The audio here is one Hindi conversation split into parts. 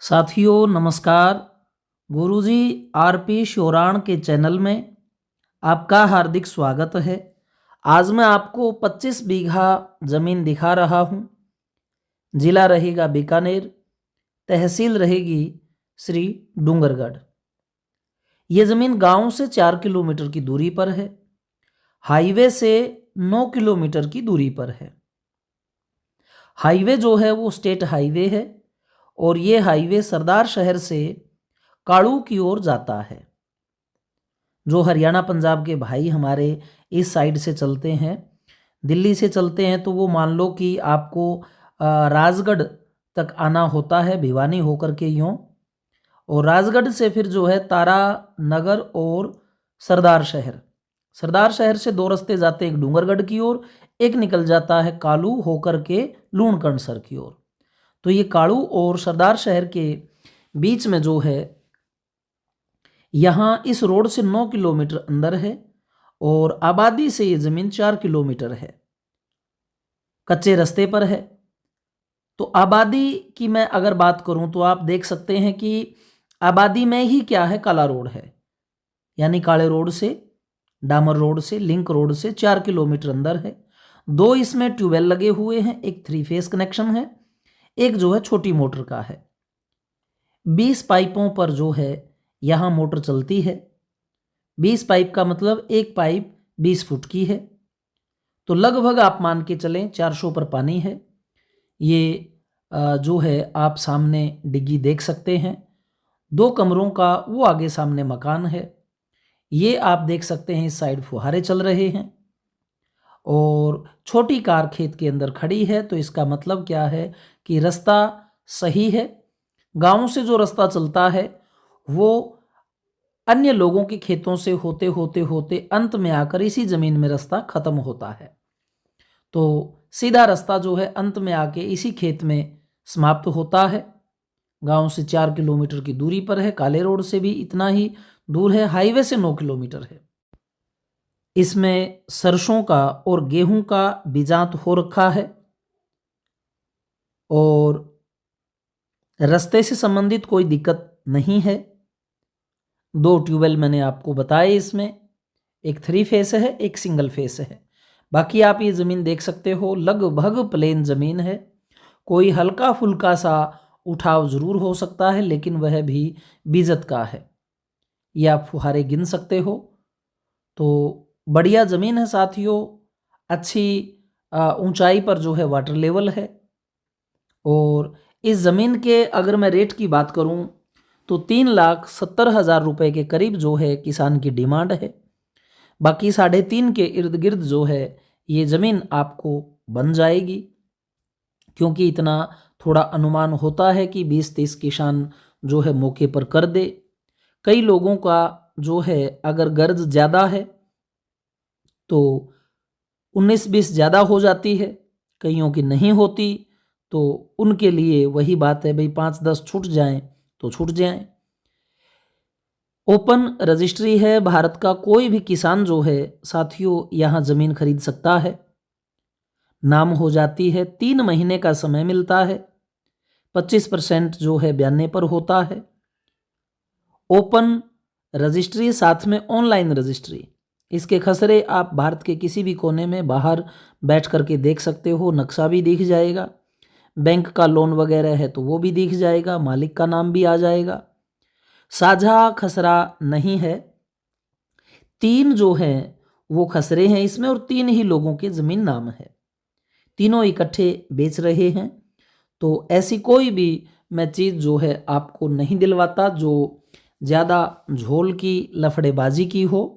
साथियों नमस्कार। गुरुजी आरपी शोराण के चैनल में आपका हार्दिक स्वागत है। आज मैं आपको 25 बीघा ज़मीन दिखा रहा हूँ। जिला रहेगा बीकानेर, तहसील रहेगी श्री डूंगरगढ़। ये ज़मीन गांव से 4 किलोमीटर की दूरी पर है, हाईवे से 9 किलोमीटर की दूरी पर है। हाईवे जो है वो स्टेट हाईवे है और ये हाईवे सरदार शहर से काड़ू की ओर जाता है। जो हरियाणा पंजाब के भाई हमारे इस साइड से चलते हैं, दिल्ली से चलते हैं, तो वो मान लो कि आपको राजगढ़ तक आना होता है भिवानी होकर के यूँ, और राजगढ़ से फिर जो है तारा नगर और सरदार शहर से दो रास्ते जाते हैं, एक डूंगरगढ़ की ओर, एक निकल जाता है कालू होकर के लूणकरणसर की ओर। तो ये कालू और सरदार शहर के बीच में जो है, यहाँ इस रोड से 9 किलोमीटर अंदर है और आबादी से ये ज़मीन 4 किलोमीटर है, कच्चे रास्ते पर है। तो आबादी की मैं अगर बात करूं तो आप देख सकते हैं कि आबादी में ही क्या है, काला रोड है, यानी काले रोड से, डामर रोड से, लिंक रोड से 4 किलोमीटर अंदर है। 2 इसमें ट्यूबवेल लगे हुए हैं, एक 3 फेस कनेक्शन है, एक जो है छोटी मोटर का है। 20 पाइपों पर जो है यहाँ मोटर चलती है। 20 पाइप का मतलब एक पाइप 20 फुट की है, तो लगभग आप मान के चलें 400 पर पानी है। ये जो है आप सामने डिग्गी देख सकते हैं, 2 कमरों का वो आगे सामने मकान है। ये आप देख सकते हैं इस साइड फुहारे चल रहे हैं और छोटी कार खेत के अंदर खड़ी है। तो इसका मतलब क्या है कि रास्ता सही है। गांव से जो रास्ता चलता है वो अन्य लोगों के खेतों से होते होते होते अंत में आकर इसी ज़मीन में रास्ता ख़त्म होता है। तो सीधा रास्ता जो है अंत में आके इसी खेत में समाप्त होता है। गांव से 4 किलोमीटर की दूरी पर है, काले रोड से भी इतना ही दूर है, हाईवे से 9 किलोमीटर है। इसमें सरसों का और गेहूं का बीजात हो रखा है और रास्ते से संबंधित कोई दिक्कत नहीं है। 2 ट्यूबवेल मैंने आपको बताए, इसमें एक 3 फेस है, एक सिंगल फेस है। बाकी आप ये ज़मीन देख सकते हो, लगभग प्लेन ज़मीन है। कोई हल्का फुल्का सा उठाव ज़रूर हो सकता है, लेकिन वह भी बीजत का है। ये आप फुहारे गिन सकते हो। तो बढ़िया ज़मीन है साथियों, अच्छी ऊंचाई पर जो है वाटर लेवल है। और इस ज़मीन के अगर मैं रेट की बात करूं तो 3,70,000 रुपये के करीब जो है किसान की डिमांड है। बाकी 3.5 के इर्द गिर्द जो है ये ज़मीन आपको बन जाएगी, क्योंकि इतना थोड़ा अनुमान होता है कि 20-30 किसान जो है मौके पर कर दे। कई लोगों का जो है अगर गर्ज ज़्यादा है तो 19-20 ज़्यादा हो जाती है, कईयों की नहीं होती, तो उनके लिए वही बात है भाई 5-10 छूट जाएं तो छूट जाएं। ओपन रजिस्ट्री है, भारत का कोई भी किसान जो है साथियों यहाँ ज़मीन खरीद सकता है। नाम हो जाती है, 3 महीने का समय मिलता है, 25% जो है बयाने पर होता है। ओपन रजिस्ट्री साथ में ऑनलाइन रजिस्ट्री, इसके खसरे आप भारत के किसी भी कोने में बाहर बैठ करके देख सकते हो, नक्शा भी दिख जाएगा, बैंक का लोन वगैरह है तो वो भी दिख जाएगा, मालिक का नाम भी आ जाएगा। साझा खसरा नहीं है, 3 जो हैं वो खसरे हैं इसमें और 3 ही लोगों के ज़मीन नाम है, तीनों इकट्ठे बेच रहे हैं। तो ऐसी कोई भी मैं चीज़ जो है आपको नहीं दिलवाता जो ज़्यादा झोल की लफड़ेबाजी की हो,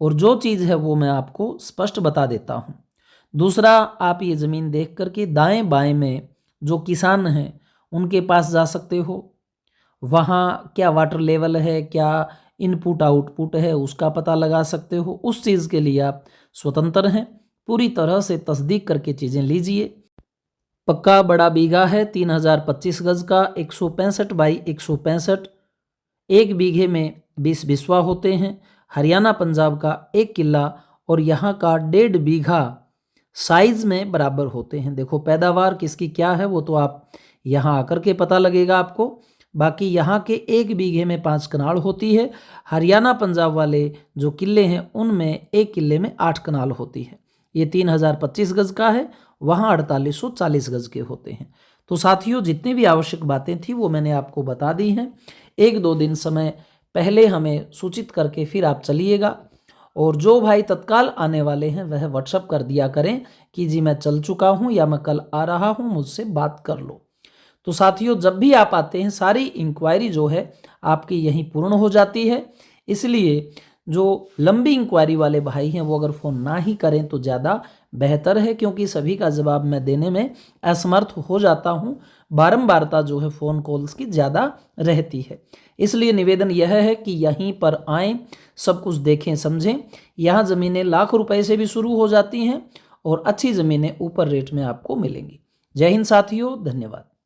और जो चीज़ है वो मैं आपको स्पष्ट बता देता हूँ। दूसरा, आप ये ज़मीन देख करके दाएं बाएं में जो किसान हैं उनके पास जा सकते हो, वहाँ क्या वाटर लेवल है, क्या इनपुट आउटपुट है, उसका पता लगा सकते हो। उस चीज़ के लिए आप स्वतंत्र हैं, पूरी तरह से तस्दीक करके चीज़ें लीजिए। पक्का बड़ा बीघा है, 3025 गज का, 165 बाई 165, 1 बीघे में 20 बिस्वा होते हैं। हरियाणा पंजाब का 1 किला और यहाँ का 1.5 बीघा साइज में बराबर होते हैं। देखो पैदावार किसकी क्या है वो तो आप यहाँ आकर के पता लगेगा आपको। बाकी यहाँ के 1 बीघे में 5 कनाल होती है। हरियाणा पंजाब वाले जो किले हैं उनमें 1 किले में 8 कनाल होती है। ये 3025 गज का है, वहाँ 4840 गज के होते हैं। तो साथियों, जितनी भी आवश्यक बातें थी वो मैंने आपको बता दी हैं। 1-2 दिन समय पहले हमें सूचित करके फिर आप चलिएगा। और जो भाई तत्काल आने वाले हैं वह व्हाट्सअप कर दिया करें कि जी मैं चल चुका हूँ या मैं कल आ रहा हूँ, मुझसे बात कर लो। तो साथियों, जब भी आप आते हैं सारी इंक्वायरी जो है आपकी यहीं पूर्ण हो जाती है। इसलिए जो लंबी इंक्वायरी वाले भाई हैं वो अगर फ़ोन ना ही करें तो ज़्यादा बेहतर है, क्योंकि सभी का जवाब मैं देने में असमर्थ हो जाता हूँ। बारंबारता जो है फ़ोन कॉल्स की ज़्यादा रहती है। इसलिए निवेदन यह है कि यहीं पर आएँ, सब कुछ देखें समझें। यहाँ ज़मीनें लाख रुपए से भी शुरू हो जाती हैं और अच्छी ज़मीनें ऊपर रेट में आपको मिलेंगी। जय हिंद साथियों, धन्यवाद।